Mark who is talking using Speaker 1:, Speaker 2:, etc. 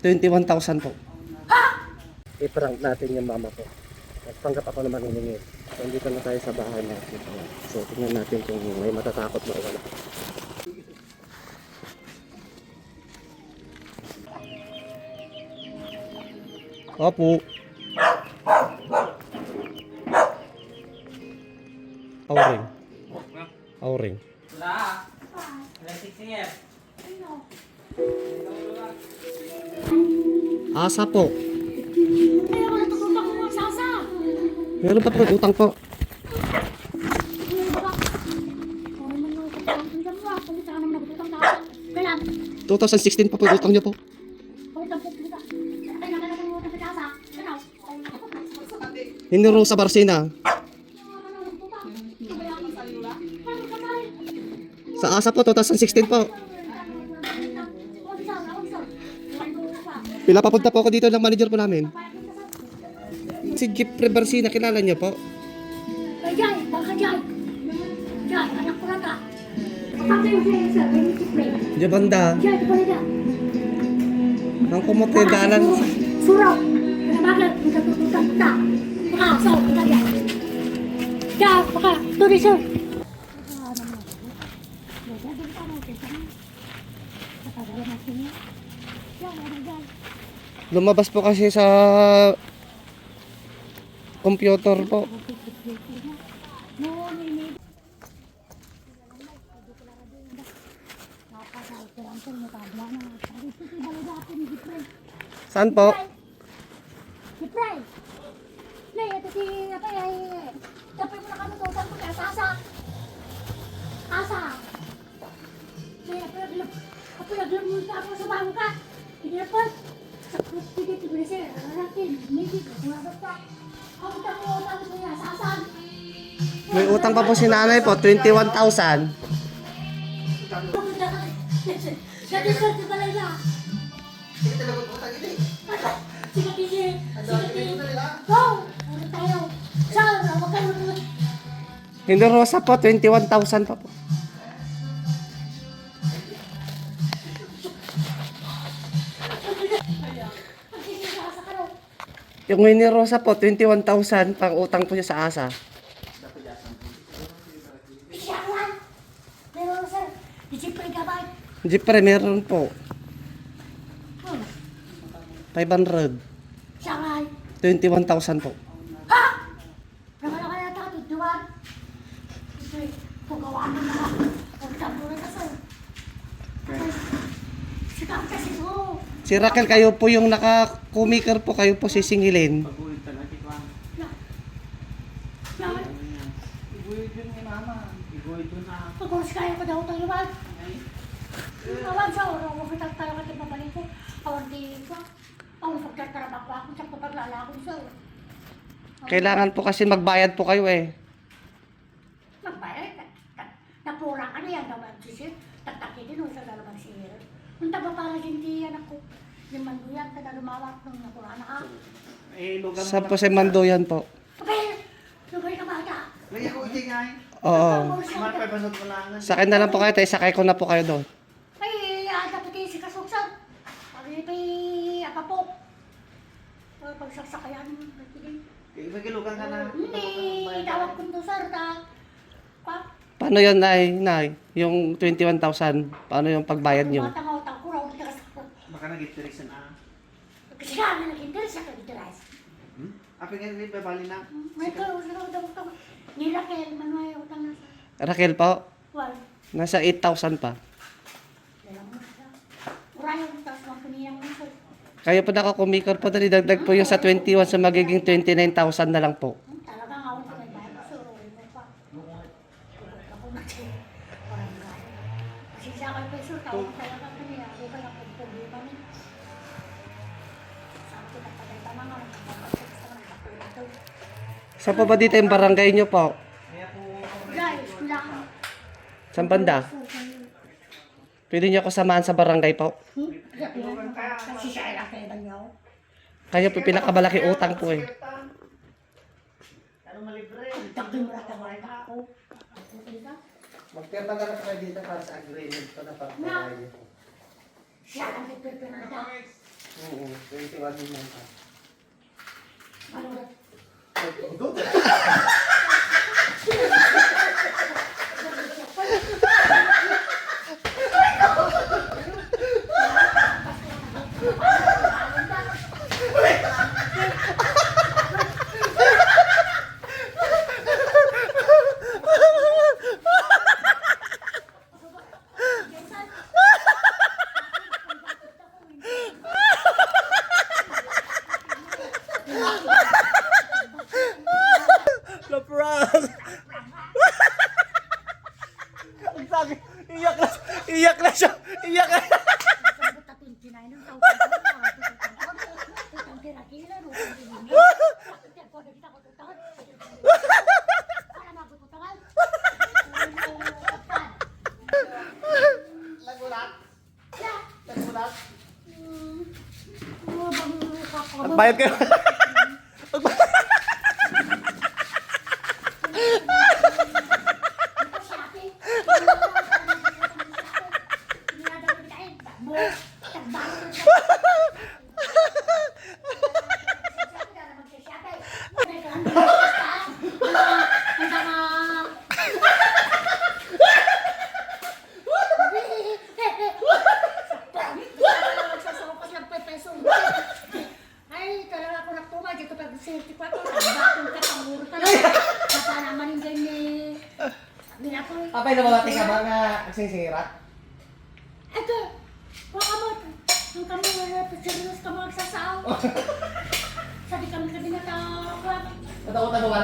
Speaker 1: 21,000 po. I-prank natin yung mama ko. Nagpanggap ako naman hiningi. So, andito na tayo sa bahay natin. So, tingnan natin kung may matatakot na o wala. Opo. Auring. Auring. Asa po. Meron pa po utang po. 2016 pa po utang niyo po. Hindi ro sa Barsina. Sa Asa po 2016 po. Pila papunta po ako dito ng manager po namin. Si Jeffrey Barsina, kilala niyo po?
Speaker 2: Jai, baka Jai. Jai, anak ko lang ka. Kapatid mo siya, sir. May Jeffrey.
Speaker 1: Jabanda.
Speaker 2: Jai, di ba nila?
Speaker 1: Ang kumotedalan.
Speaker 2: Suraw. Namagal, nagkatututan kita. Baka, so, baka Jai. Jai, baka, tuloy, sir.
Speaker 1: Lumabas po kasi sa computer po. Saan po?
Speaker 2: Jeffrey. Nay, ito si, apa ay, tapos mo na kami tutan ko kaya Asa. Asa. Nay, apa lagi mo ako sa bago ka. Hindi na po. Sa kutit ko siya, arakin, hindi ko mabata. Ako tapos niya sa Asa.
Speaker 1: May utang pa po si nanay po, 21,000.
Speaker 2: Jadi sa talaga.
Speaker 3: Sige talaga utang ini.
Speaker 2: Sige, sige.
Speaker 3: Sige talaga.
Speaker 2: Go! Ano tayo? Saan? Huwag ka naman.
Speaker 1: Hindi Rosa po, 21,000 pa po. Yung Winnie Rosa po, 21,000 pang utang po niya sa Asa.
Speaker 2: Siyawan! Meron sir. Disipre ka ba?
Speaker 1: Jeffrey, meron po. 500.
Speaker 2: Siyawan!
Speaker 1: 21,000 po.
Speaker 2: Ha! Naman na kaya ito, tutuwan. Pagawaan mo na. Pagkam mo na sir. Sikap kasi mo.
Speaker 1: Si Raquel, kayo po yung naka-kumiker po, kayo po sisingilin.
Speaker 2: Pag-uros kaya ko daw tayo ba? Awan siya, huwag kita talaga kita mabalik ko. Awan di ko. Awan pagkatarabak ko ako sa paglalakon siya.
Speaker 1: Kailangan po kasi magbayad po kayo eh.
Speaker 2: Magbayad. Napurang ano yan daw ang sisir. Tataki din sa dalawang sisir. Kung taba para hindi anak ko. Yung manduyan, kada lumawak nung napurang na ka.
Speaker 1: Saan po si Mandoyan po?
Speaker 2: Kapay! Lugay ka bata.
Speaker 3: Lagi ako itingay.
Speaker 1: Oo.
Speaker 3: Smart pa pasok ko lang.
Speaker 1: Sa akin na lang po kayo, tayo sakay ko na po kayo doon.
Speaker 2: Ay, dapat kayo si Kasuksan. Pag ipay apapok. Pagsasakayan.
Speaker 3: Magilugan ka na.
Speaker 2: Hindi, tawag ko to sir.
Speaker 1: Paano yun, Nay? Yung 21,000, paano yung pagbayad nyo?
Speaker 2: Matang-utang ko raw.
Speaker 3: Baka nag-iteration ah.
Speaker 2: Kasi kami nag-interest sa kagitiras.
Speaker 3: Apa nga rin babali na?
Speaker 2: May karoon na utang. Ni Raquel, manuay utang na sa.
Speaker 1: Raquel po,
Speaker 2: Wal.
Speaker 1: nasa 8,000 pa.
Speaker 2: Dalang mo siya. Urayan, tapos mga kaniyang mo sir.
Speaker 1: Kayo po nakakumiker po, dagdag po yung sa 21 sa magiging 29,000 na lang po.
Speaker 2: Talagang awon ko may bayan. So, rin mo pa. Ako na siya. Parang gano'n. Kasi siya kayo peso, tawag talaga kaniya. Ako kaya kung problema niya. Sabi ko na patay pa mga nagpapasok sa mga kapulito.
Speaker 1: Saan po ba dito yung barangay nyo po?
Speaker 2: Guys, lang.
Speaker 1: Saan banda? Pwede nyo ako samahan sa barangay po?
Speaker 2: Kasi siya ay nakaiba niyo.
Speaker 1: Kayo po pinakamalaki utang po eh.
Speaker 3: Ano malibre?
Speaker 2: Takin mo na tawag ako.
Speaker 1: Magpirma na lang kayo dito para sa agreement ko na
Speaker 2: Siya ang nagpipirma.
Speaker 1: Oo, 21 din lang pa.
Speaker 2: Ano?
Speaker 1: Go! Na-prank! Ang sabi, iyak na siya, iyak na. Nagulat? Nagulat? Magbayad kayo.
Speaker 2: Ay, talaga ako nagtuma dito pag 64 ko. Batong ka, panguro ka lang. Kapa naman yung ganyan. Sabi na ako.
Speaker 1: Apay na babati ka ba nga nagsisirat?
Speaker 2: Ito, baka mo, yung kami serious ka mo magsasaw. Sabi kami na tawag.
Speaker 1: Natakot na ba